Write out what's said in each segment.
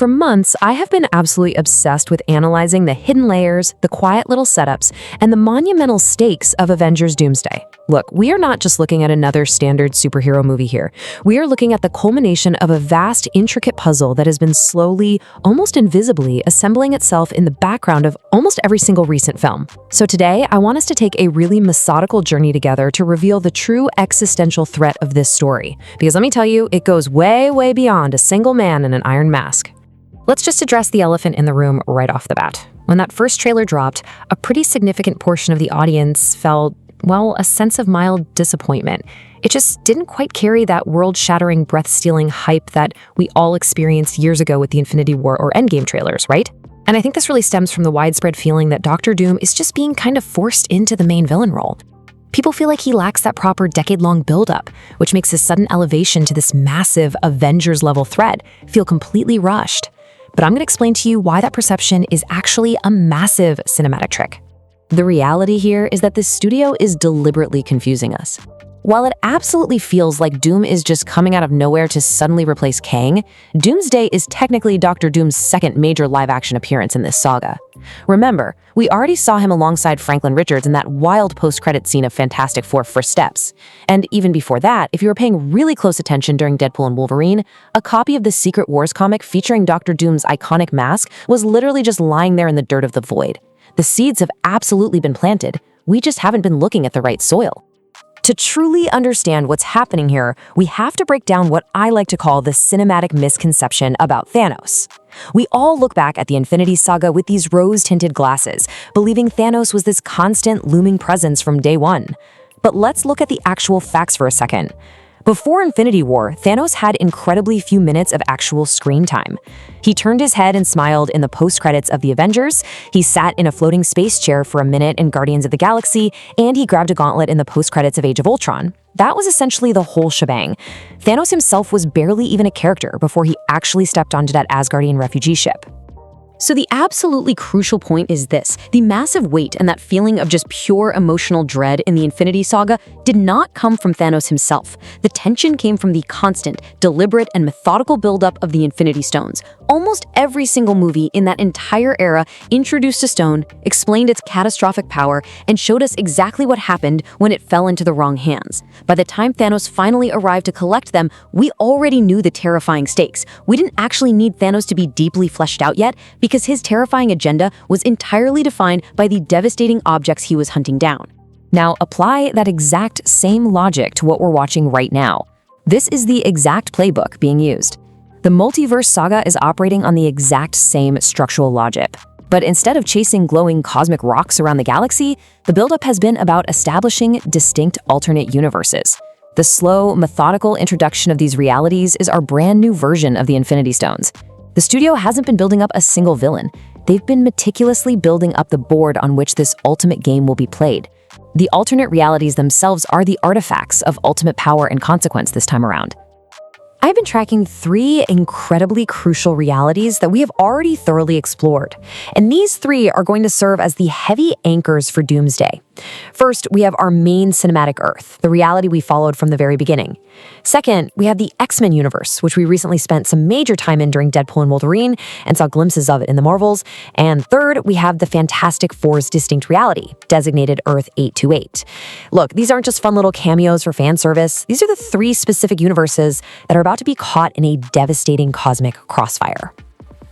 For months, I have been absolutely obsessed with analyzing the hidden layers, the quiet little setups, and the monumental stakes of Avengers Doomsday. Look, we are not just looking at another standard superhero movie here. We are looking at the culmination of a vast, intricate puzzle that has been slowly, almost invisibly, assembling itself in the background of almost every single recent film. So today, I want us to take a really methodical journey together to reveal the true existential threat of this story. Because let me tell you, it goes way, way beyond a single man in an iron mask. Let's just address the elephant in the room right off the bat. When that first trailer dropped, a pretty significant portion of the audience felt, well, a sense of mild disappointment. It just didn't quite carry that world-shattering, breath-stealing hype that we all experienced years ago with the Infinity War or Endgame trailers, right? And I think this really stems from the widespread feeling that Doctor Doom is just being kind of forced into the main villain role. People feel like he lacks that proper decade-long build-up, which makes his sudden elevation to this massive Avengers-level threat feel completely rushed. But I'm going to explain to you why that perception is actually a massive cinematic trick. The reality here is that the studio is deliberately confusing us. While it absolutely feels like Doom is just coming out of nowhere to suddenly replace Kang, Doomsday is technically Doctor Doom's second major live-action appearance in this saga. Remember, we already saw him alongside Franklin Richards in that wild post-credit scene of Fantastic Four: First Steps. And even before that, if you were paying really close attention during Deadpool and Wolverine, a copy of the Secret Wars comic featuring Doctor Doom's iconic mask was literally just lying there in the dirt of the void. The seeds have absolutely been planted, we just haven't been looking at the right soil. To truly understand what's happening here, we have to break down what I like to call the cinematic misconception about Thanos. We all look back at the Infinity Saga with these rose-tinted glasses, believing Thanos was this constant, looming presence from day one. But let's look at the actual facts for a second. Before Infinity War, Thanos had incredibly few minutes of actual screen time. He turned his head and smiled in the post-credits of the Avengers, he sat in a floating space chair for a minute in Guardians of the Galaxy, and he grabbed a gauntlet in the post-credits of Age of Ultron. That was essentially the whole shebang. Thanos himself was barely even a character before he actually stepped onto that Asgardian refugee ship. So the absolutely crucial point is this: the massive weight and that feeling of just pure emotional dread in the Infinity Saga did not come from Thanos himself. The tension came from the constant, deliberate, and methodical buildup of the Infinity Stones. Almost every single movie in that entire era introduced a stone, explained its catastrophic power, and showed us exactly what happened when it fell into the wrong hands. By the time Thanos finally arrived to collect them, we already knew the terrifying stakes. We didn't actually need Thanos to be deeply fleshed out yet, because his terrifying agenda was entirely defined by the devastating objects he was hunting down. Now, apply that exact same logic to what we're watching right now. This is the exact playbook being used. The multiverse saga is operating on the exact same structural logic. But instead of chasing glowing cosmic rocks around the galaxy, the buildup has been about establishing distinct alternate universes. The slow, methodical introduction of these realities is our brand new version of the Infinity Stones. The studio hasn't been building up a single villain. They've been meticulously building up the board on which this ultimate game will be played. The alternate realities themselves are the artifacts of ultimate power and consequence this time around. I've been tracking 3 incredibly crucial realities that we have already thoroughly explored, and these 3 are going to serve as the heavy anchors for Doomsday. First, we have our main cinematic Earth, the reality we followed from the very beginning. Second, we have the X-Men universe, which we recently spent some major time in during Deadpool and Wolverine and saw glimpses of it in the Marvels. And third, we have the Fantastic Four's distinct reality, designated Earth 828. Look, these aren't just fun little cameos for fan service. These are the 3 specific universes that are about to be caught in a devastating cosmic crossfire.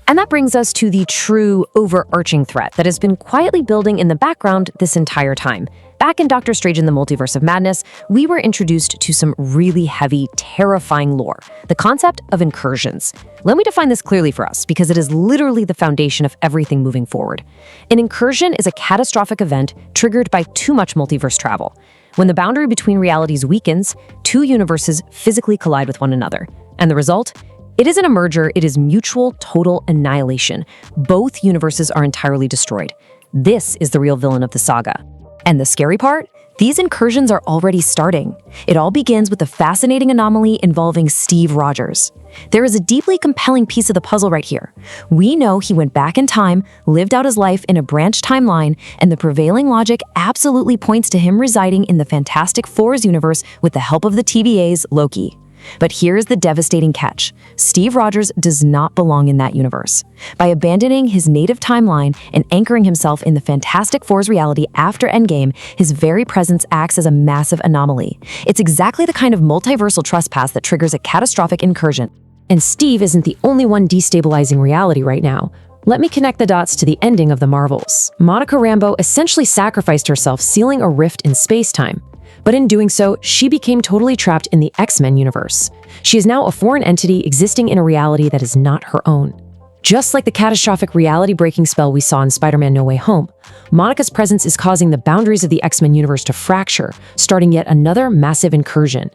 And that brings us to the true overarching threat that has been quietly building in the background this entire time. Back in Doctor Strange in the Multiverse of Madness, we were introduced to some really heavy, terrifying lore, the concept of incursions. Let me define this clearly for us, because it is literally the foundation of everything moving forward. An incursion is a catastrophic event triggered by too much multiverse travel. When the boundary between realities weakens, 2 universes physically collide with one another. And the result? It isn't a merger, it is mutual, total annihilation. Both universes are entirely destroyed. This is the real villain of the saga. And the scary part? These incursions are already starting. It all begins with a fascinating anomaly involving Steve Rogers. There is a deeply compelling piece of the puzzle right here. We know he went back in time, lived out his life in a branched timeline, and the prevailing logic absolutely points to him residing in the Fantastic Four's universe with the help of the TVA's Loki. But here's the devastating catch. Steve Rogers does not belong in that universe. By abandoning his native timeline and anchoring himself in the Fantastic Four's reality after Endgame, his very presence acts as a massive anomaly. It's exactly the kind of multiversal trespass that triggers a catastrophic incursion. And Steve isn't the only one destabilizing reality right now. Let me connect the dots to the ending of the Marvels. Monica Rambeau essentially sacrificed herself, sealing a rift in space-time. But in doing so, she became totally trapped in the X-Men universe. She is now a foreign entity existing in a reality that is not her own. Just like the catastrophic reality-breaking spell we saw in Spider-Man No Way Home, Monica's presence is causing the boundaries of the X-Men universe to fracture, starting yet another massive incursion.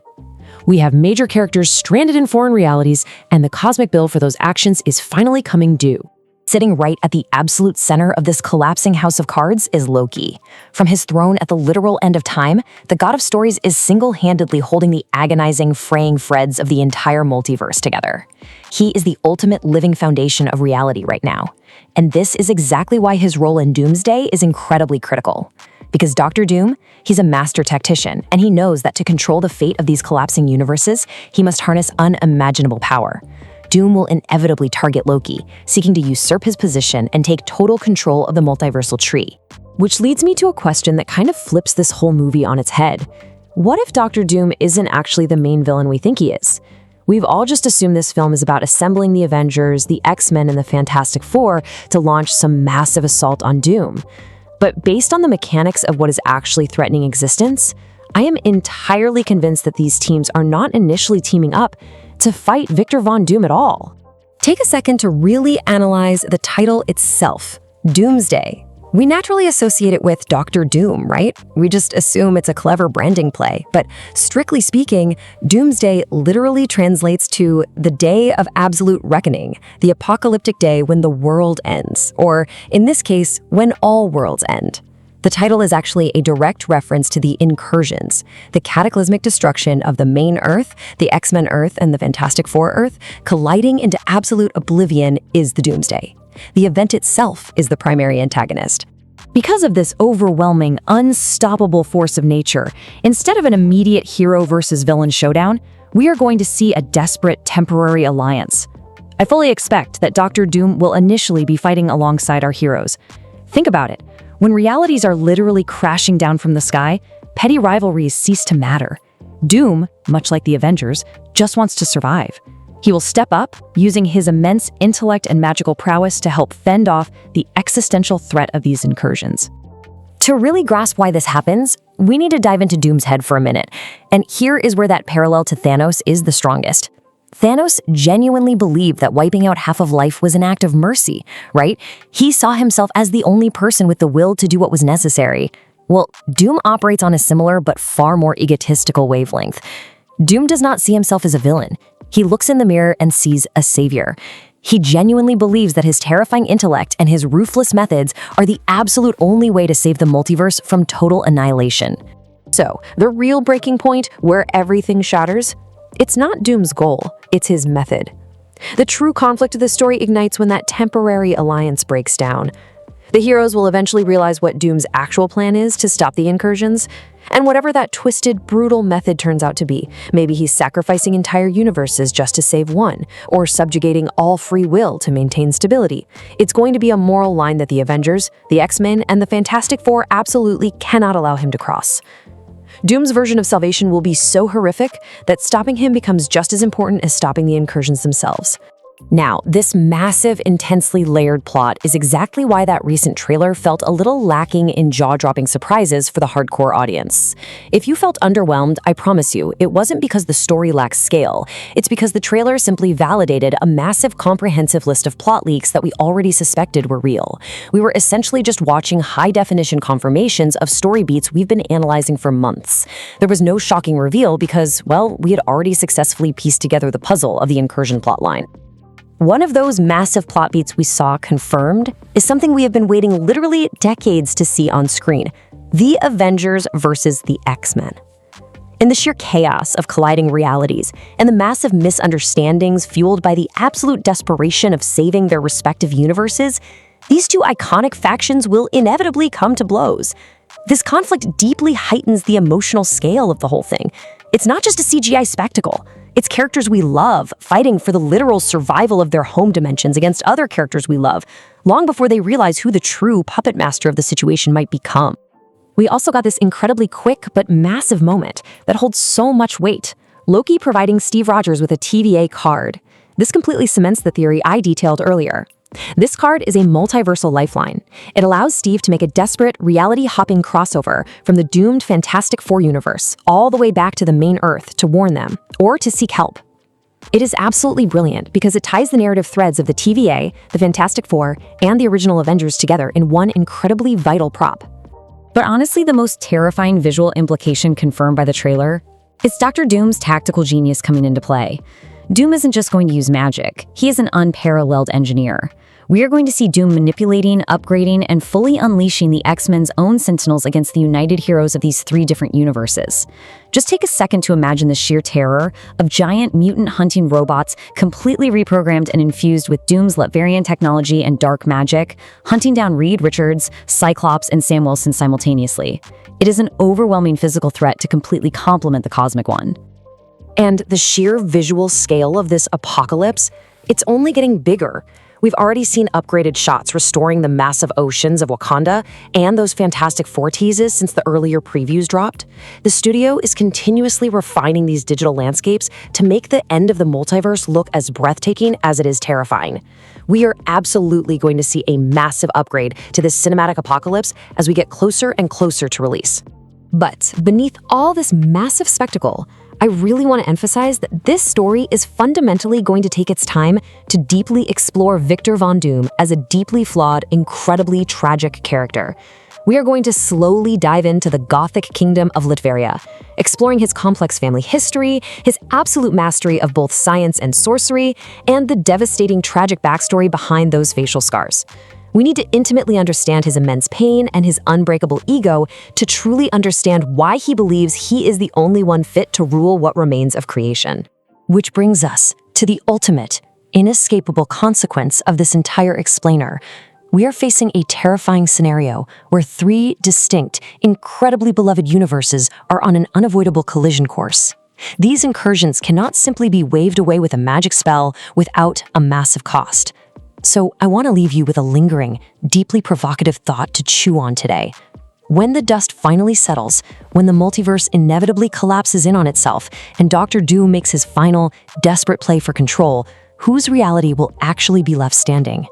We have major characters stranded in foreign realities, and the cosmic bill for those actions is finally coming due. Sitting right at the absolute center of this collapsing house of cards is Loki. From his throne at the literal end of time, the god of stories is single-handedly holding the agonizing, fraying threads of the entire multiverse together. He is the ultimate living foundation of reality right now. And this is exactly why his role in Doomsday is incredibly critical. Because Dr. Doom, he's a master tactician, and he knows that to control the fate of these collapsing universes, he must harness unimaginable power. Doom will inevitably target Loki, seeking to usurp his position and take total control of the multiversal tree. Which leads me to a question that kind of flips this whole movie on its head. What if Dr. Doom isn't actually the main villain we think he is? We've all just assumed this film is about assembling the Avengers, the X-Men, and the Fantastic Four to launch some massive assault on Doom. But based on the mechanics of what is actually threatening existence, I am entirely convinced that these teams are not initially teaming up to fight Victor Von Doom at all. Take a second to really analyze the title itself, Doomsday. We naturally associate it with Dr. Doom, right? We just assume it's a clever branding play. But strictly speaking, Doomsday literally translates to the day of absolute reckoning, the apocalyptic day when the world ends, or in this case, when all worlds end. The title is actually a direct reference to the incursions, the cataclysmic destruction of the main Earth, the X-Men Earth, and the Fantastic Four Earth, colliding into absolute oblivion is the Doomsday. The event itself is the primary antagonist. Because of this overwhelming, unstoppable force of nature, instead of an immediate hero versus villain showdown, we are going to see a desperate temporary alliance. I fully expect that Dr. Doom will initially be fighting alongside our heroes. Think about it. When realities are literally crashing down from the sky, petty rivalries cease to matter. Doom, much like the Avengers, just wants to survive. He will step up, using his immense intellect and magical prowess to help fend off the existential threat of these incursions. To really grasp why this happens, we need to dive into Doom's head for a minute. And here is where that parallel to Thanos is the strongest. Thanos genuinely believed that wiping out half of life was an act of mercy, right? He saw himself as the only person with the will to do what was necessary. Well, Doom operates on a similar but far more egotistical wavelength. Doom does not see himself as a villain. He looks in the mirror and sees a savior. He genuinely believes that his terrifying intellect and his ruthless methods are the absolute only way to save the multiverse from total annihilation. So, the real breaking point where everything shatters? It's not Doom's goal, it's his method. The true conflict of the story ignites when that temporary alliance breaks down. The heroes will eventually realize what Doom's actual plan is to stop the incursions, and whatever that twisted, brutal method turns out to be, maybe he's sacrificing entire universes just to save one, or subjugating all free will to maintain stability. It's going to be a moral line that the Avengers, the X-Men, and the Fantastic Four absolutely cannot allow him to cross. Doom's version of salvation will be so horrific that stopping him becomes just as important as stopping the incursions themselves. Now, this massive, intensely layered plot is exactly why that recent trailer felt a little lacking in jaw-dropping surprises for the hardcore audience. If you felt underwhelmed, I promise you, it wasn't because the story lacks scale. It's because the trailer simply validated a massive, comprehensive list of plot leaks that we already suspected were real. We were essentially just watching high-definition confirmations of story beats we've been analyzing for months. There was no shocking reveal because, well, we had already successfully pieced together the puzzle of the incursion plotline. One of those massive plot beats we saw confirmed is something we have been waiting literally decades to see on screen: the Avengers versus the X-Men. In the sheer chaos of colliding realities and the massive misunderstandings fueled by the absolute desperation of saving their respective universes, these two iconic factions will inevitably come to blows. This conflict deeply heightens the emotional scale of the whole thing. It's not just a CGI spectacle. It's characters we love, fighting for the literal survival of their home dimensions against other characters we love, long before they realize who the true puppet master of the situation might become. We also got this incredibly quick but massive moment that holds so much weight. Loki providing Steve Rogers with a TVA card. This completely cements the theory I detailed earlier. This card is a multiversal lifeline. It allows Steve to make a desperate, reality-hopping crossover from the doomed Fantastic Four universe all the way back to the main Earth to warn them, or to seek help. It is absolutely brilliant because it ties the narrative threads of the TVA, the Fantastic Four, and the original Avengers together in one incredibly vital prop. But honestly, the most terrifying visual implication confirmed by the trailer is Dr. Doom's tactical genius coming into play. Doom isn't just going to use magic, he is an unparalleled engineer. We are going to see Doom manipulating, upgrading, and fully unleashing the X-Men's own Sentinels against the united heroes of these 3 different universes. Just take a second to imagine the sheer terror of giant mutant-hunting robots completely reprogrammed and infused with Doom's Latverian technology and dark magic, hunting down Reed Richards, Cyclops, and Sam Wilson simultaneously. It is an overwhelming physical threat to completely complement the cosmic one. And the sheer visual scale of this apocalypse, it's only getting bigger. We've already seen upgraded shots restoring the massive oceans of Wakanda and those Fantastic Four teases since the earlier previews dropped. The studio is continuously refining these digital landscapes to make the end of the multiverse look as breathtaking as it is terrifying. We are absolutely going to see a massive upgrade to this cinematic apocalypse as we get closer and closer to release. But beneath all this massive spectacle, I really want to emphasize that this story is fundamentally going to take its time to deeply explore Victor Von Doom as a deeply flawed, incredibly tragic character. We are going to slowly dive into the Gothic kingdom of Latveria, exploring his complex family history, his absolute mastery of both science and sorcery, and the devastating tragic backstory behind those facial scars. We need to intimately understand his immense pain and his unbreakable ego to truly understand why he believes he is the only one fit to rule what remains of creation. Which brings us to the ultimate, inescapable consequence of this entire explainer. We are facing a terrifying scenario where 3 distinct, incredibly beloved universes are on an unavoidable collision course. These incursions cannot simply be waved away with a magic spell without a massive cost. So I want to leave you with a lingering, deeply provocative thought to chew on today. When the dust finally settles, when the multiverse inevitably collapses in on itself, and Dr. Doom makes his final, desperate play for control, whose reality will actually be left standing?